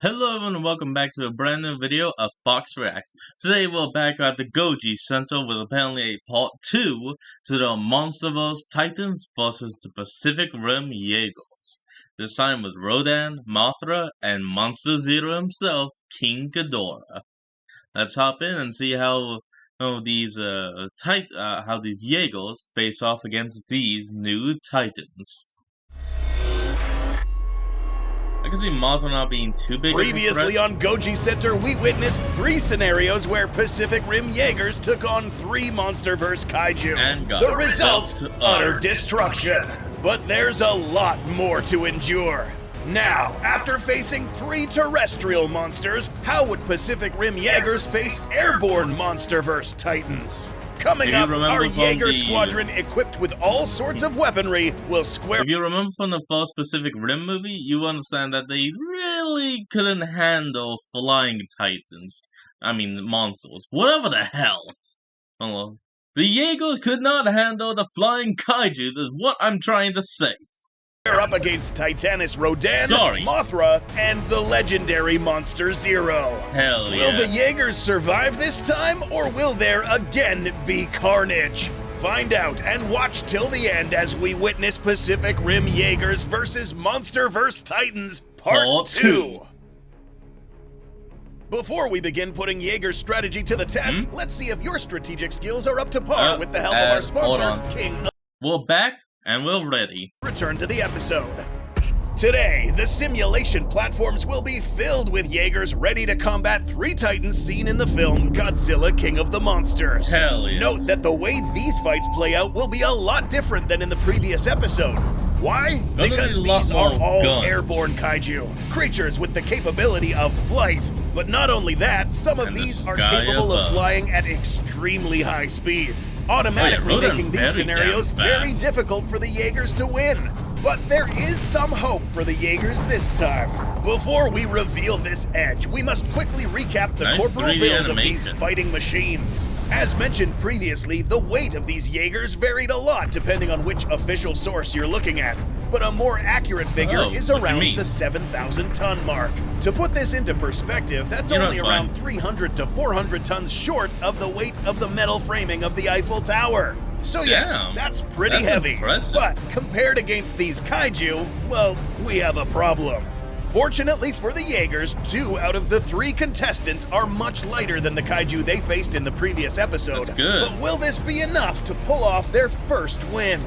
Hello everyone and welcome back to a brand new video of Fox Reacts. Today we're back at the Goji Center with apparently a part 2 to the Monsterverse Titans vs the Pacific Rim Jaegers. This time with Rodan, Mothra, and Monster Zero himself, King Ghidorah. Let's hop in and see how these Jaegers face off against these new Titans. I can see Mothra not being too big. Previously on Goji Center, we witnessed 3 scenarios where Pacific Rim Jaegers took on 3 Monsterverse kaiju. And got the result, utter destruction. But there's a lot more to endure. Now, after facing 3 terrestrial monsters, how would Pacific Rim Jaegers face airborne Monsterverse Titans? Coming up, our Jaeger squadron, equipped with all sorts of weaponry, will square... If you remember from the first Pacific Rim movie, you understand that they really couldn't handle flying titans. I mean, monsters. Whatever the hell. Well, the Jaegers could not handle the flying kaijus is what I'm trying to say. They're up against Titanus Rodan, Mothra, and the legendary Monster Zero. Hell yeah. Will the Jaegers survive this time, or will there again be carnage? Find out and watch till the end as we witness Pacific Rim Jaegers versus Monsterverse Titans Part 2. Before we begin putting Jaeger's strategy to the test, let's see if your strategic skills are up to par with the help of our sponsor, King. We're back. And we're ready. Return to the episode. Today, the simulation platforms will be filled with Jaegers ready to combat 3 titans seen in the film Godzilla King of the Monsters. Hell yes. Note that the way these fights play out will be a lot different than in the previous episode. Why? Because these are all airborne kaiju, creatures with the capability of flight. But not only that, some of these are capable of flying at extremely high speeds, automatically making these scenarios very difficult for the Jaegers to win. But there is some hope for the Jaegers this time. Before we reveal this edge, we must quickly recap the corporal build of these fighting machines. As mentioned previously, the weight of these Jaegers varied a lot depending on which official source you're looking at, but a more accurate figure is around the 7,000-ton mark. To put this into perspective, that's only around 300 to 400 tons short of the weight of the metal framing of the Eiffel Tower. So yes, that's pretty heavy, but compared against these kaiju, well, we have a problem. Fortunately for the Jaegers, 2 out of the 3 contestants are much lighter than the kaiju they faced in the previous episode. That's good. But will this be enough to pull off their first win?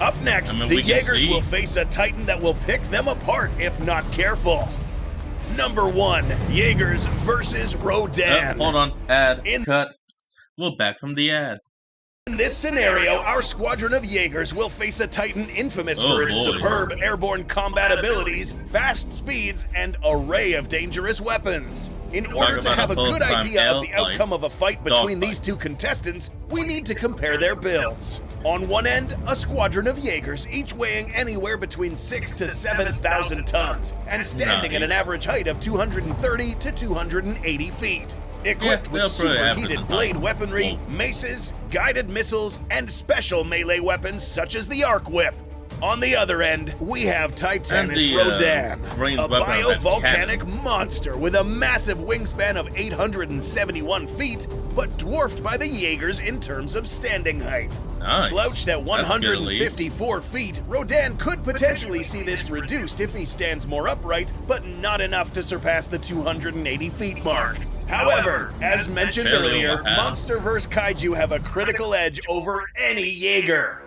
Up next, the Jaegers will face a titan that will pick them apart if not careful. Number 1, Jaegers versus Rodan. Hold on, cut. We're back from the ad. In this scenario, our squadron of Jaegers will face a titan infamous for its superb airborne combat abilities, fast speeds, and array of dangerous weapons. In order to have a good idea of the outcome of a fight between these 2 contestants, we need to compare their builds. On one end, a squadron of Jaegers, each weighing anywhere between 6,000 to 7,000 tons, and standing at an average height of 230 to 280 feet. Equipped with superheated blade weaponry, maces, guided missiles, and special melee weapons such as the arc whip. On the other end, we have Titanus Rodan, a biovolcanic monster with a massive wingspan of 871 feet, but dwarfed by the Jaegers in terms of standing height. Slouched at 154 feet, Rodan could potentially see this reduced if he stands more upright, but not enough to surpass the 280 feet mark. However, as mentioned earlier, Monsterverse kaiju have a critical edge over any Jaeger.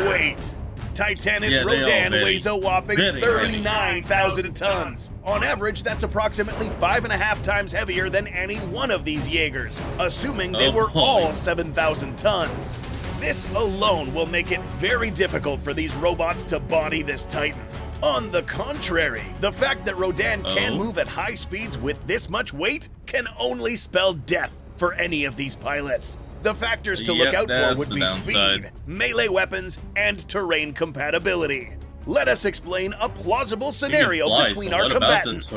Weight. Titanus Rodan weighs a whopping 39,000 tons. On average, that's approximately 5.5 times heavier than any one of these Jaegers, assuming they were all 7,000 tons. This alone will make it very difficult for these robots to body this titan. On the contrary, the fact that Rodan can move at high speeds with this much weight can only spell death for any of these pilots. The factors to look out for would be speed, melee weapons, and terrain compatibility. Let us explain a plausible scenario between our combatants.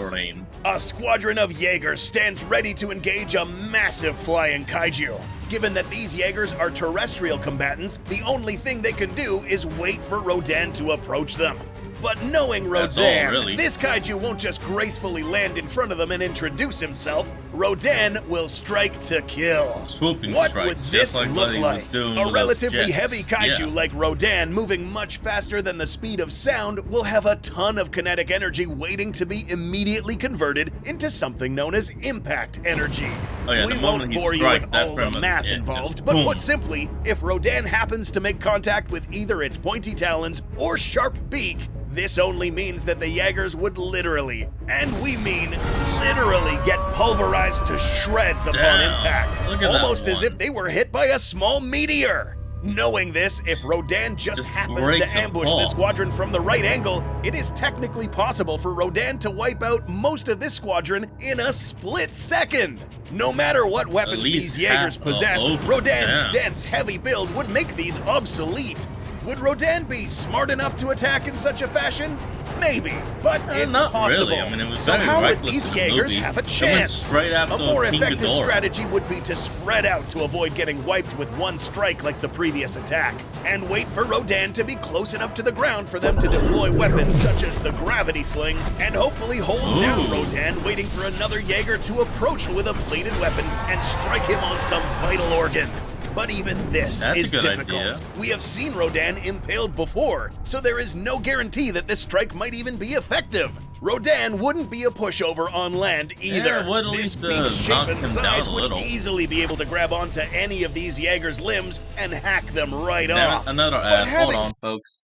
A squadron of Jaegers stands ready to engage a massive flying kaiju. Given that these Jaegers are terrestrial combatants, the only thing they can do is wait for Rodan to approach them. But knowing That's Rodan, all, really. this kaiju won't just gracefully land in front of them and introduce himself. Rodan will strike to kill. Swooping What strikes, would just this like look what he was like? doing A with relatively those jets. heavy kaiju Yeah. like Rodan, moving much faster than the speed of sound, will have a ton of kinetic energy waiting to be immediately converted into something known as impact energy. Oh yeah, We the won't moment he bore you strikes, with that's all pretty the much math it. involved, Just but boom. put simply, if Rodan happens to make contact with either its pointy talons or sharp beak, this only means that the Jaegers would literally, and we mean literally, get pulverized to shreds upon Damn, impact, look at that almost as one. if they were hit by a small meteor. Knowing this, if Rodan just happens breaks to ambush the apart. squadron from the right angle, it is technically possible for Rodan to wipe out most of this squadron in a split second. No matter what weapons least these Jaegers half possessed, of- Rodan's damn. dense, heavy build would make these obsolete. Would Rodan be smart enough to attack in such a fashion? Maybe, but it's not possible. really. I mean, it was So very how would reckless these in the Jaegers movie. have a They went chance? straight after A more King effective Ghidorah. strategy would be to spread out to avoid getting wiped with one strike like the previous attack, and wait for Rodan to be close enough to the ground for them to deploy weapons such as the gravity sling, and hopefully hold down Ooh. Rodan, waiting for another Jaeger to approach with a bladed weapon and strike him on some vital organ. But even this That's is a good difficult. idea. We have seen Rodan impaled before, so there is no guarantee that this strike might even be effective. Rodan wouldn't be a pushover on land either. Yeah, it would at This least, beak's shape knock and him size down a would little. easily be able to grab onto any of these Jaegers' limbs and hack them right Damn it, off. another But ad. Hold having on, folks.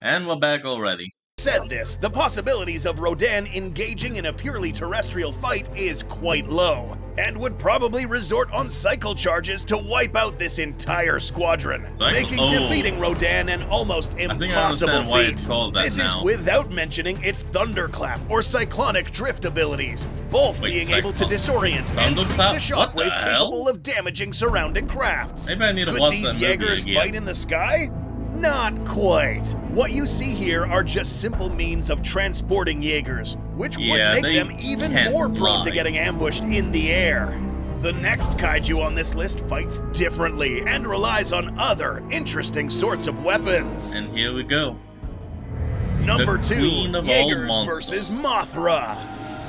And we're back already. said this, the possibilities of Rodan engaging in a purely terrestrial fight is quite low, and would probably resort on cycle charges to wipe out this entire squadron, making defeating Rodan an almost I think I impossible understand why feat. it's called that This is now. without mentioning its thunderclap or cyclonic drift abilities, both Wait, being able to disorient and create a Thunderclap? What the shockwave hell? capable of damaging surrounding crafts. Maybe I need to Could watch these that movie Jaegers again. fight in the sky? Not quite. What you see here are just simple means of transporting Jaegers, which would Yeah, make they them even can't more prone to fly. getting ambushed in the air. The next kaiju on this list fights differently and relies on other interesting sorts of weapons. And here we go. Number The 2, queen of all Jaegers monsters. versus Mothra.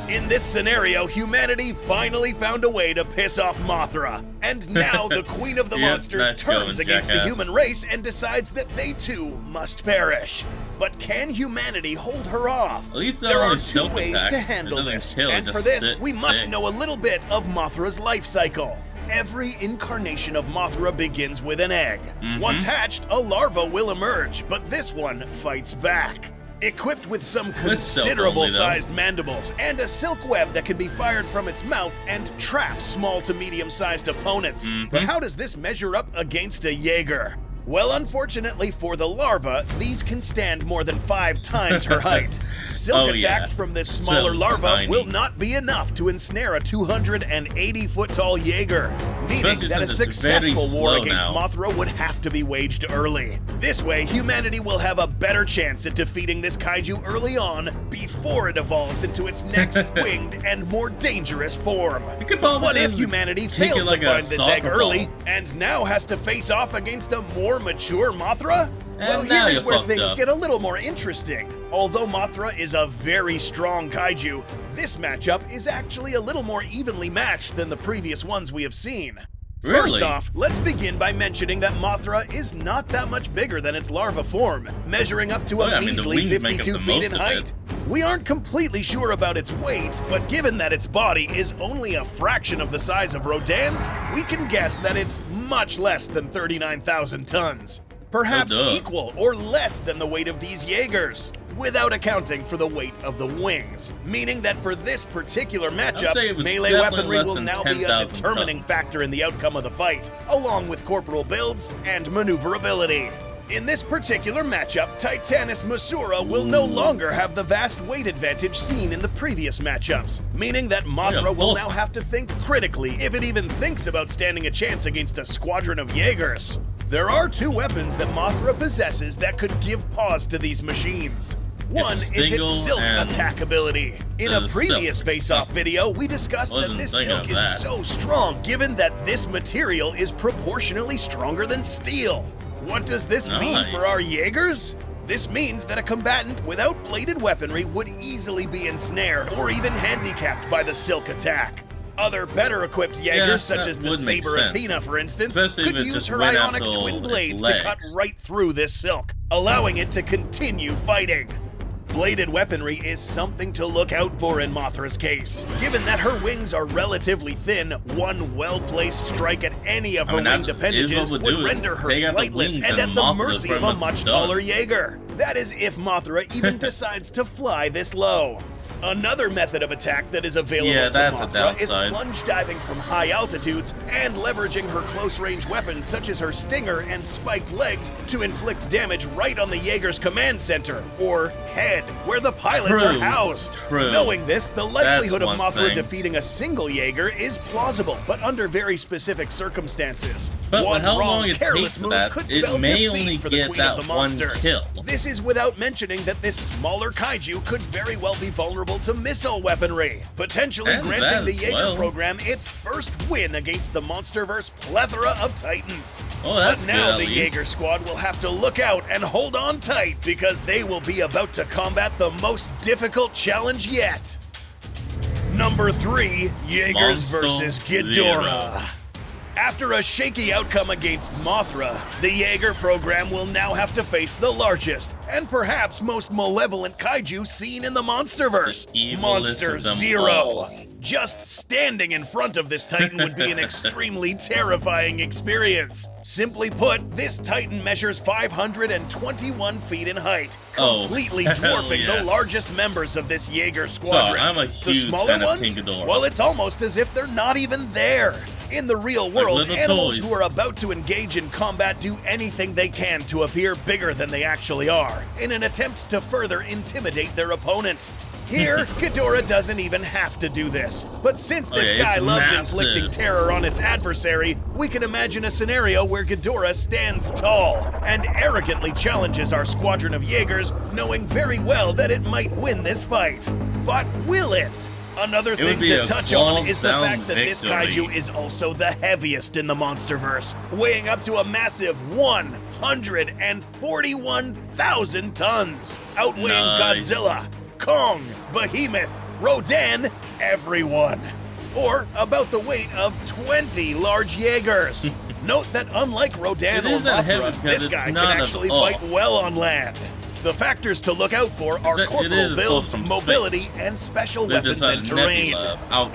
In this scenario, humanity finally found a way to piss off Mothra. And now the queen of the Yep, monsters nice turns going, against the jackass. human race and decides that they too must perish. But can humanity hold her off? At least There are only two silk ways attacks. to It handle doesn't this, kill, it and for just this, sticks. we must know a little bit of Mothra's life cycle. Every incarnation of Mothra begins with an egg. Once hatched, a larva will emerge, but this one fights back. Equipped with some With silk considerable only, though. sized mandibles and a silk web that can be fired from its mouth and trap small to medium sized opponents. But how does this measure up against a Jaeger? Well, unfortunately for the larva, these can stand more than 5 times her height. Silk Oh, yeah. attacks from this smaller Silk's larva tiny. will not be enough to ensnare a 280-foot tall Jaeger, meaning Especially that a since it's very successful war slow against now. Mothra would have to be waged early. This way, humanity will have a better chance at defeating this kaiju early on before it evolves into its next winged and more dangerous form. You could But probably what if just humanity take it failed like to a find this soccer egg early ball. and now has to face off against a more mature Mothra? Well, now here's you're where fucked things up. get a little more interesting. Although Mothra is a very strong kaiju, this matchup is actually a little more evenly matched than the previous ones we have seen. First Really? off, let's begin by mentioning that Mothra is not that much bigger than its larva form, measuring up to Oh, a yeah, I mean, the measly wings make up 52 the feet in most of height. it. We aren't completely sure about its weight, but given that its body is only a fraction of the size of Rodan's, we can guess that it's much less than 39,000 tons. Perhaps duh. equal or less than the weight of these Jaegers, without accounting for the weight of the wings. Meaning that for this particular matchup, say it was melee definitely weaponry less will than now be a 10,000 determining tons. factor in the outcome of the fight, along with corporal builds and maneuverability. In this particular matchup, Titanus Masura will no longer have the vast weight advantage seen in the previous matchups, meaning that Mothra Yeah, will bullshit. now have to think critically if it even thinks about standing a chance against a squadron of Jaegers. There are 2 weapons that Mothra possesses that could give pause to these machines. One is Stingle its silk and attack ability. In a the previous silk. face-off video, we discussed that Wasn't this thinking silk of is that. so strong, given that this material is proportionally stronger than steel. What does this mean Nice. for our Jaegers? This means that a combatant without bladed weaponry would easily be ensnared or even handicapped by the silk attack. Other better equipped Jaegers, such as the Saber Athena, for instance, could use her ionic twin blades to cut right through this silk, allowing it to continue fighting. Bladed weaponry is something to look out for in Mothra's case. Given that her wings are relatively thin, one well-placed strike at any of her winged appendages would render her flightless and at the mercy of a much taller Jaeger. That is if Mothra even decides to fly this low. Another method of attack that is available to Mothra is plunge diving from high altitudes and leveraging her close-range weapons such as her stinger and spiked legs to inflict damage right on the Jaeger's command center, or head, where the pilots are housed. Knowing this, the likelihood of Mothra defeating a single Jaeger is plausible, but under very specific circumstances. But one how wrong, long it careless takes move that, could spell it may defeat only for the get Queen that of the one Monsters. kill. This is without mentioning that this smaller kaiju could very well be vulnerable to missile weaponry, potentially granting the Jaeger program its first win against the Monsterverse plethora of titans. But now the Jaeger squad will have to look out and hold on tight, because they will be about to combat the most difficult challenge yet. Number 3, Jaegers versus Ghidorah. After a shaky outcome against Mothra, the Jaeger program will now have to face the largest and perhaps most malevolent kaiju seen in the Monsterverse, Monster Zero. Just standing in front of this titan would be an extremely terrifying experience. Simply put, this titan measures 521 feet in height, completely dwarfing the largest members of this Jaeger squadron. I'm a huge the smaller fan ones, of Ghidorah. well, it's almost as if they're not even there. In the real world, animals who are about to engage in combat do anything they can to appear bigger than they actually are, in an attempt to further intimidate their opponent. Here, Ghidorah doesn't even have to do this. But since this guy loves inflicting terror on its adversary, we can imagine a scenario where Ghidorah stands tall and arrogantly challenges our squadron of Jaegers, knowing very well that it might win this fight. But will it? Another thing to touch on is the fact that this kaiju is also the heaviest in the Monsterverse, weighing up to a massive 141,000 tons, outweighing Godzilla, Kong, Behemoth, Rodan, everyone. Or about the weight of 20 large Jaegers. Note that unlike Rodan or Mothra, this guy can actually fight well on land. The factors to look out for are corporal builds, mobility, and special weapons and terrain.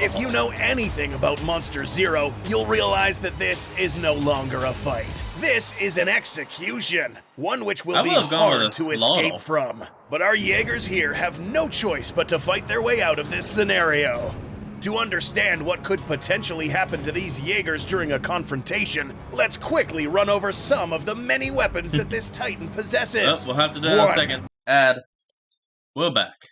If you know anything about Monster Zero, you'll realize that this is no longer a fight. This is an execution, one which will be hard to escape from. But our Jaegers here have no choice but to fight their way out of this scenario. To understand what could potentially happen to these Jaegers during a confrontation, let's quickly run over some of the many weapons that this titan possesses. We'll have to do that in a second. We're back.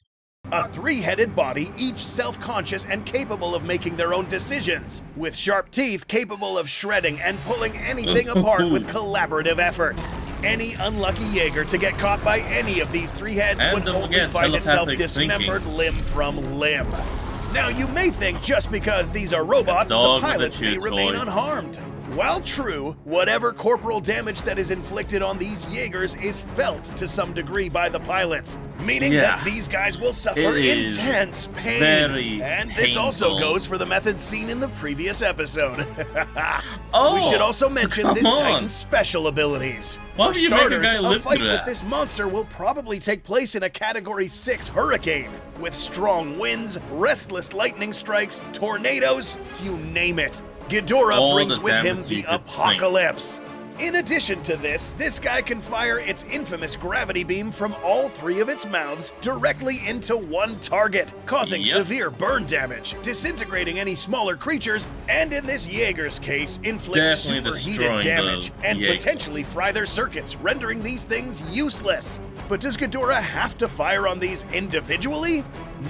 A three-headed body, each self-conscious and capable of making their own decisions, with sharp teeth capable of shredding and pulling anything apart with collaborative effort. Any unlucky Jaeger to get caught by any of these three heads would only find itself dismembered limb from limb. Now, you may think just because these are robots, the pilots may remain unharmed. While true, whatever corporal damage that is inflicted on these Jaegers is felt to some degree by the pilods, meaning that these guys will suffer intense pain. And this also goes for the methods seen in the previous episode. We should also mention this Titan's special abilities. For starters, a fight with this monster will probably take place in a Category 6 hurricane, with strong winds, restless lightning strikes, tornadoes, you name it. Ghidorah brings with him the apocalypse. In addition to this guy can fire its infamous gravity beam from all three of its mouths directly into one target, causing severe burn damage, disintegrating any smaller creatures, and in this Jaeger's case, inflict superheated damage and potentially fry their circuits, rendering these things useless. But does Ghidorah have to fire on these individually?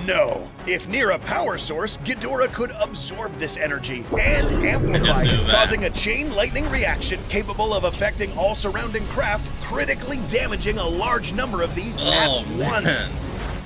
No. If near a power source, Ghidorah could absorb this energy and amplify it, causing a chain lightning reaction capable of affecting all surrounding craft, critically damaging a large number of these at once.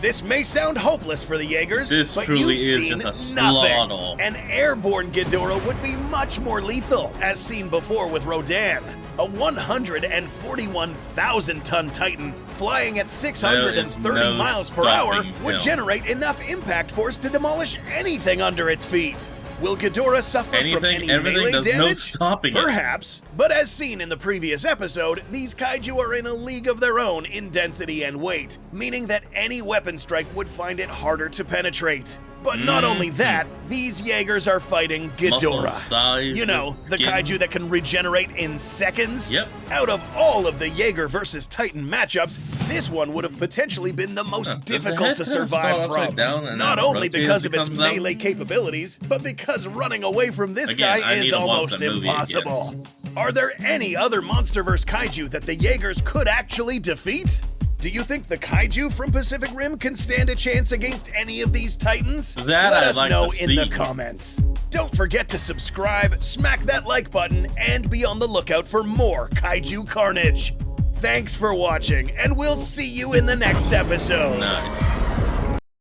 This may sound hopeless for the Jaegers, but you've seen nothing. An airborne Ghidorah would be much more lethal, as seen before with Rodan. A 141,000-ton Titan flying at 630 miles per hour would generate enough impact force to demolish anything under its feet. Will Ghidorah suffer from any melee damage? No stopping Perhaps, but as seen in the previous episode, these kaiju are in a league of their own in density and weight, meaning that any weapon strike would find it harder to penetrate. But not only that, these Jaegers are fighting Ghidorah. You know, the kaiju that can regenerate in seconds? Yep. Out of all of the Jaeger versus Titan matchups, this one would have potentially been the most difficult to survive from. Not only because of its melee capabilities, but because running away from this guy is almost impossible. Are there any other Monsterverse kaiju that the Jaegers could actually defeat? Do you think the kaiju from Pacific Rim can stand a chance against any of these titans? Let us know in the comments. Don't forget to subscribe, smack that like button, and be on the lookout for more kaiju carnage. Thanks for watching, and we'll see you in the next episode. Nice.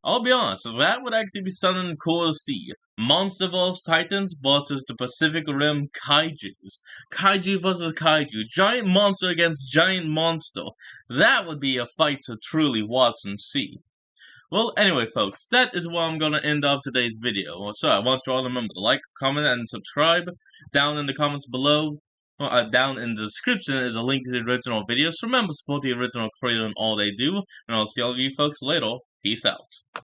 I'll be honest, that would actually be something cool to see. Monsterverse Titans versus the Pacific Rim Kaijus. Kaiju versus Kaiju. Giant monster against giant monster. That would be a fight to truly watch and see. Well, anyway, folks, that is where I'm going to end off today's video. So I want you all to remember to like, comment, and subscribe. Down in the comments below, down in the description is a link to the original videos. Remember, support the original creator and all they do. And I'll see all of you folks later. Peace out.